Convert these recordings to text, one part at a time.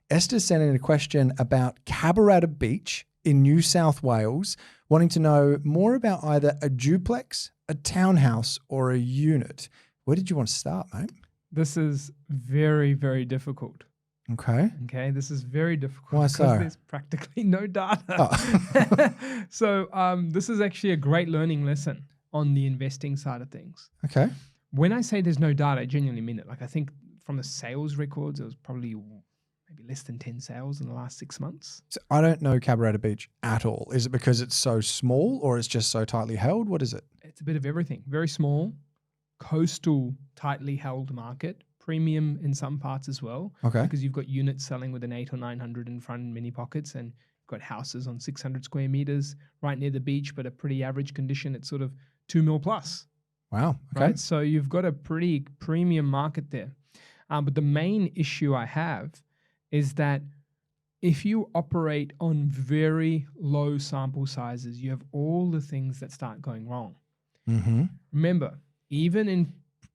Esther sent in a question about Cabarita Beach in New South Wales, wanting to know more about either a duplex, a townhouse, or a unit. Where did you want to start, mate? This is very, very difficult. Okay. Okay, this is very difficult. Why because so? there's practically no data. Oh. So this is actually a great learning lesson on the investing side of things. Okay. When I say there's no data, I genuinely mean it. Like, I think from the sales records, it was probably maybe less than 10 sales in the last 6 months. So I don't know Cabarita Beach at all. Is it because it's so small or it's just so tightly held? What is it? It's a bit of everything. Very small, coastal, tightly held market, premium in some parts as well. Okay. Because you've got units selling with an 800 or 900 in front, mini pockets, and you've got houses on 600 square meters right near the beach, but a pretty average condition. It's sort of 2 mil plus. Wow. Okay. Right? So you've got a pretty premium market there. But the main issue I have is that if you operate on very low sample sizes, you have all the things that start going wrong. Mm-hmm. Remember, even in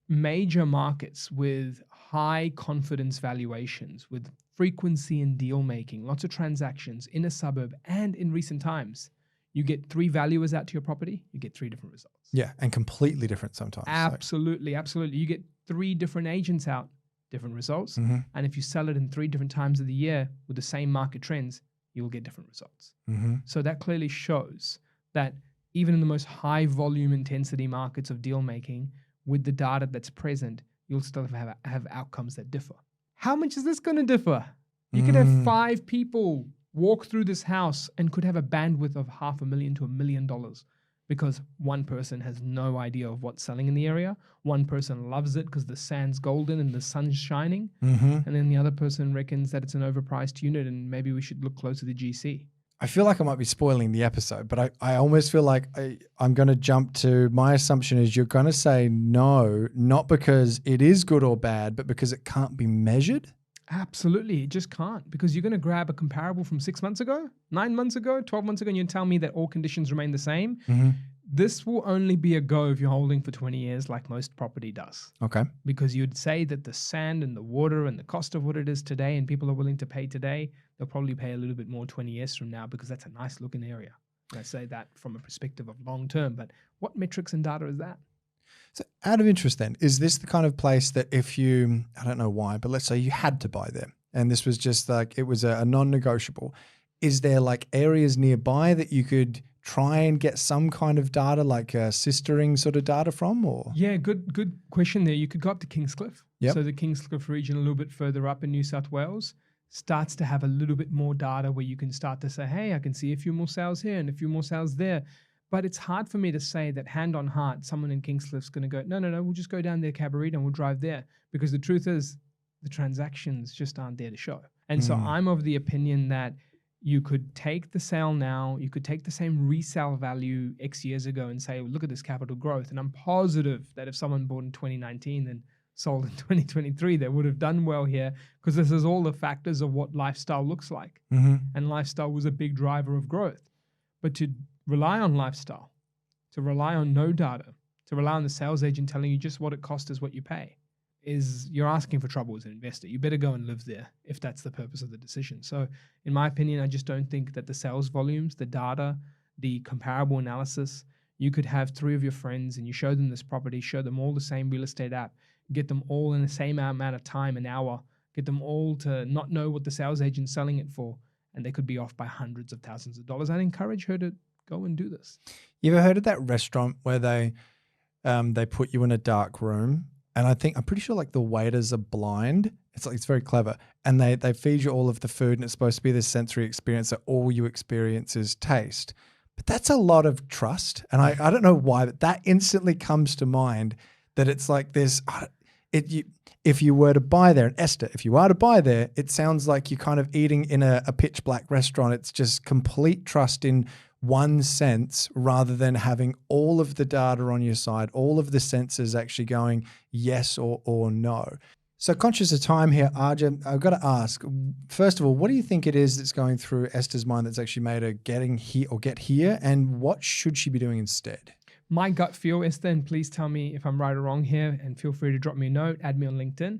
major markets with high confidence valuations, with frequency in deal making, lots of transactions in a suburb, and in recent times, you get 3 valuers out to your property, you get 3 different results. Yeah, and completely different sometimes. Absolutely, absolutely. You get 3 different agents out, different results. Mm-hmm. And if you sell it in 3 different times of the year with the same market trends, you'll get different results. Mm-hmm. So that clearly shows that even in the most high volume intensity markets of deal making, with the data that's present, you'll still have outcomes that differ. How much is this going to differ? You could have 5 people walk through this house and could have a bandwidth of $500,000 to $1 million because one person has no idea of what's selling in the area. One person loves it because the sand's golden and the sun's shining. Mm-hmm. And then the other person reckons that it's an overpriced unit and maybe we should look closer to GC. I feel like I might be spoiling the episode, but I almost feel like I'm going to jump to my assumption is you're going to say no, not because it is good or bad, but because it can't be measured. Absolutely. It just can't, because you're going to grab a comparable from 6 months ago, 9 months ago, 12 months ago, and you tell me that all conditions remain the same. Mm-hmm. This will only be a go if you're holding for 20 years like most property does. Okay. Because you'd say that the sand and the water and the cost of what it is today and people are willing to pay today, they'll probably pay a little bit more 20 years from now because that's a nice looking area. And I say that from a perspective of long term, but what metrics and data is that? So out of interest then, is this the kind of place that if you, I don't know why, but let's say you had to buy there and this was just like, it was a non-negotiable, is there like areas nearby that you could try and get some kind of data, like sistering sort of data from, or? Yeah, good question there. You could go up to Kingscliff. Yep. So the Kingscliff region, a little bit further up in New South Wales, starts to have a little bit more data where you can start to say, hey, I can see a few more sales here and a few more sales there. But it's hard for me to say that hand on heart, someone in Kingscliff's going to go, no, we'll just go down there, Cabarita, and we'll drive there. Because the truth is, the transactions just aren't there to show. And so I'm of the opinion that you could take the sale now, you could take the same resale value X years ago and say, look at this capital growth. And I'm positive that if someone bought in 2019 and sold in 2023, they would have done well here, because this is all the factors of what lifestyle looks like. Mm-hmm. And lifestyle was a big driver of growth. But to rely on lifestyle, to rely on no data, to rely on the sales agent telling you just what it costs is what you pay, is you're asking for trouble as an investor. You better go and live there if that's the purpose of the decision. So in my opinion, I just don't think that the sales volumes, the data, the comparable analysis, you could have 3 of your friends and you show them this property, show them all the same real estate app, get them all in the same amount of time, an hour, get them all to not know what the sales agent's selling it for, and they could be off by hundreds of thousands of dollars. I'd encourage her to go and do this. You ever heard of that restaurant where they put you in a dark room? And I'm pretty sure like the waiters are blind. It's very clever. And they feed you all of the food and it's supposed to be this sensory experience that all you experience is taste. But that's a lot of trust. And I don't know why, but that instantly comes to mind that it's like this, if you were to buy there, and Esther, if you are to buy there, it sounds like you're kind of eating in a pitch black restaurant. It's just complete trust in one sense rather than having all of the data on your side, all of the senses actually going yes or no. So conscious of time here, Arjun, I've got to ask, first of all, what do you think it is that's going through Esther's mind that's actually made her get here, and what should she be doing instead? My gut feel, Esther, and please tell me if I'm right or wrong here, and feel free to drop me a note, add me on LinkedIn.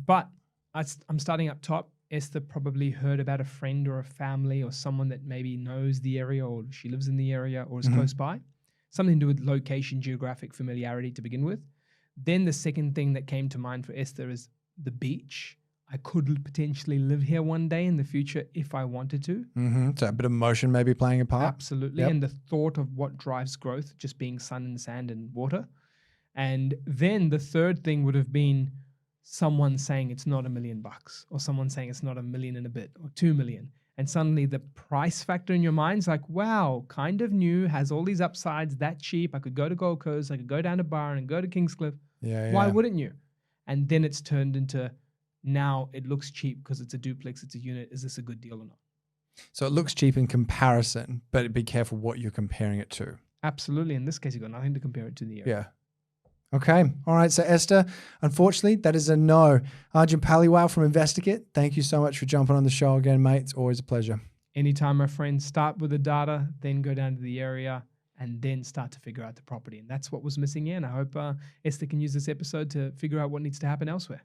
But I'm starting up top. Esther probably heard about a friend or a family or someone that maybe knows the area or she lives in the area or is close by. Something to do with location, geographic familiarity to begin with. Then the second thing that came to mind for Esther is the beach. I could potentially live here one day in the future if I wanted to. So a bit of motion maybe playing a part. Absolutely. Yep. And the thought of what drives growth, just being sun and sand and water. And then the third thing would have been someone saying it's not $1 million or someone saying it's not $1 million and a bit or 2 million. And suddenly the price factor in your mind's like, wow, kind of new, has all these upsides, that cheap. I could go to Gold Coast, I could go down to Byron and go to Kingscliff. Why wouldn't you? And then it's turned into, now it looks cheap because it's a duplex, it's a unit. Is this a good deal or not? So it looks cheap in comparison, but be careful what you're comparing it to. Absolutely. In this case, you've got nothing to compare it to the area. Yeah. Okay. All right. So Esther, unfortunately, that is a no. Arjun Paliwal from InvestorKit, thank you so much for jumping on the show again, mate. It's always a pleasure. Anytime, my friend, start with the data, then go down to the area, and then start to figure out the property. And that's what was missing here. And I hope Esther can use this episode to figure out what needs to happen elsewhere.